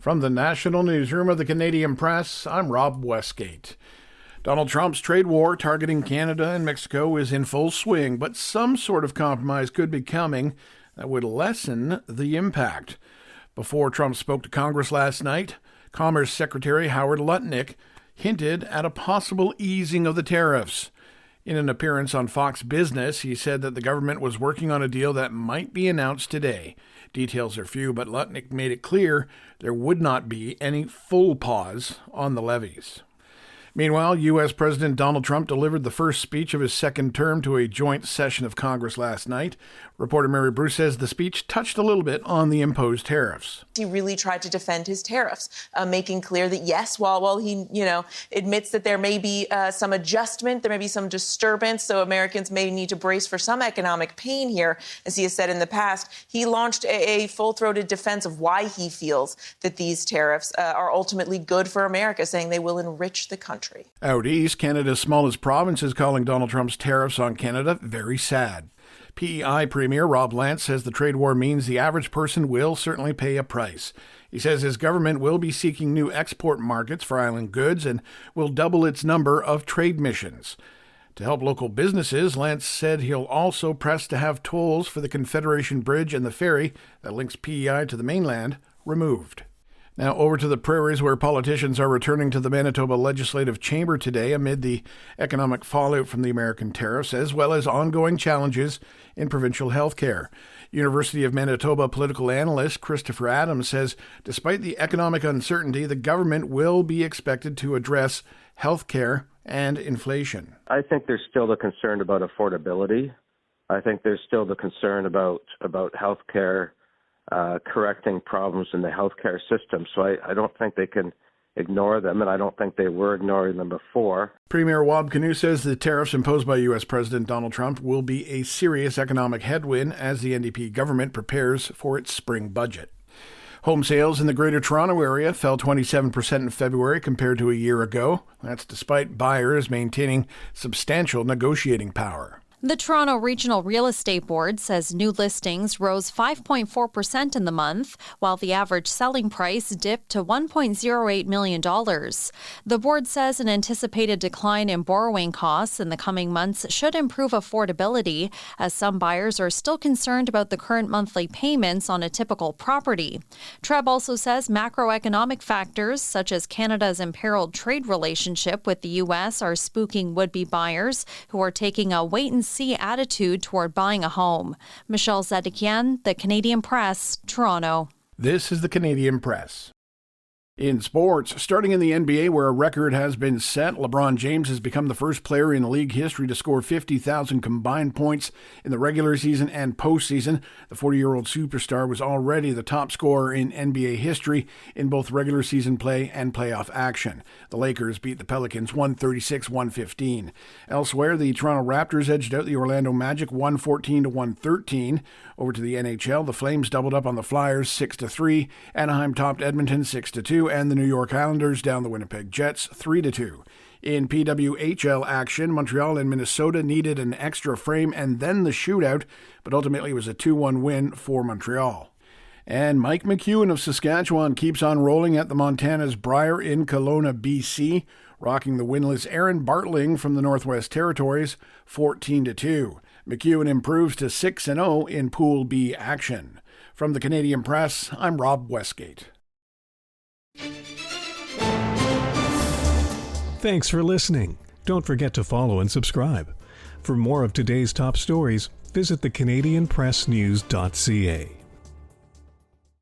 From the National Newsroom of the Canadian Press, I'm Rob Westgate. Donald Trump's trade war targeting Canada and Mexico is in full swing, but some sort of compromise could be coming that would lessen the impact. Before Trump spoke to Congress last night, Commerce Secretary Howard Lutnick hinted at a possible easing of the tariffs. In an appearance on Fox Business, he said that the government was working on a deal that might be announced today. Details are few, but Lutnick made it clear there would not be any full pause on the levies. Meanwhile, U.S. President Donald Trump delivered the first speech of his second term to a joint session of Congress last night. Reporter Mary Bruce says the speech touched a little bit on the imposed tariffs. He really tried to defend his tariffs, making clear that, yes, while he, admits that there may be some adjustment, there may be some disturbance, so Americans may need to brace for some economic pain here, as he has said in the past, he launched a full-throated defense of why he feels that these tariffs are ultimately good for America, saying they will enrich the country. Out east, Canada's smallest province is calling Donald Trump's tariffs on Canada very sad. PEI Premier Rob Lance says the trade war means the average person will certainly pay a price. He says his government will be seeking new export markets for island goods and will double its number of trade missions. To help local businesses, Lance said he'll also press to have tolls for the Confederation Bridge and the ferry that links PEI to the mainland removed. Now over to the prairies, where politicians are returning to the Manitoba Legislative Chamber today amid the economic fallout from the American tariffs, as well as ongoing challenges in provincial health care. University of Manitoba political analyst Christopher Adams says despite the economic uncertainty, the government will be expected to address health care and inflation. I think there's still the concern about affordability. I think there's still the concern about health care correcting problems in the healthcare system. So I don't think they can ignore them, and I don't think they were ignoring them before. Premier Wab Kinew says the tariffs imposed by U.S. President Donald Trump will be a serious economic headwind as the NDP government prepares for its spring budget. Home sales in the Greater Toronto Area fell 27% in February compared to a year ago. That's despite buyers maintaining substantial negotiating power. The Toronto Regional Real Estate Board says new listings rose 5.4% in the month, while the average selling price dipped to $1.08 million. The board says an anticipated decline in borrowing costs in the coming months should improve affordability, as some buyers are still concerned about the current monthly payments on a typical property. TREB also says macroeconomic factors, such as Canada's imperiled trade relationship with the U.S., are spooking would-be buyers who are taking a wait-and-see attitude toward buying a home. Michelle Zedekian, The Canadian Press, Toronto. This is The Canadian Press. In sports, starting in the NBA where a record has been set, LeBron James has become the first player in league history to score 50,000 combined points in the regular season and postseason. The 40-year-old superstar was already the top scorer in NBA history in both regular season play and playoff action. The Lakers beat the Pelicans 136-115. Elsewhere, the Toronto Raptors edged out the Orlando Magic 114-113. Over to the NHL, the Flames doubled up on the Flyers 6-3. Anaheim topped Edmonton 6-2. And the New York Islanders down the Winnipeg Jets 3-2. In PWHL action, Montreal and Minnesota needed an extra frame and then the shootout, but ultimately it was a 2-1 win for Montreal. And Mike McEwen of Saskatchewan keeps on rolling at the Montana's Brier in Kelowna, BC, rocking the winless Aaron Bartling from the Northwest Territories 14-2. McEwen improves to 6-0 in Pool B action. From the Canadian Press, I'm Rob Westgate. Thanks for listening. Don't forget to follow and subscribe. For more of today's top stories, visit thecanadianpressnews.ca.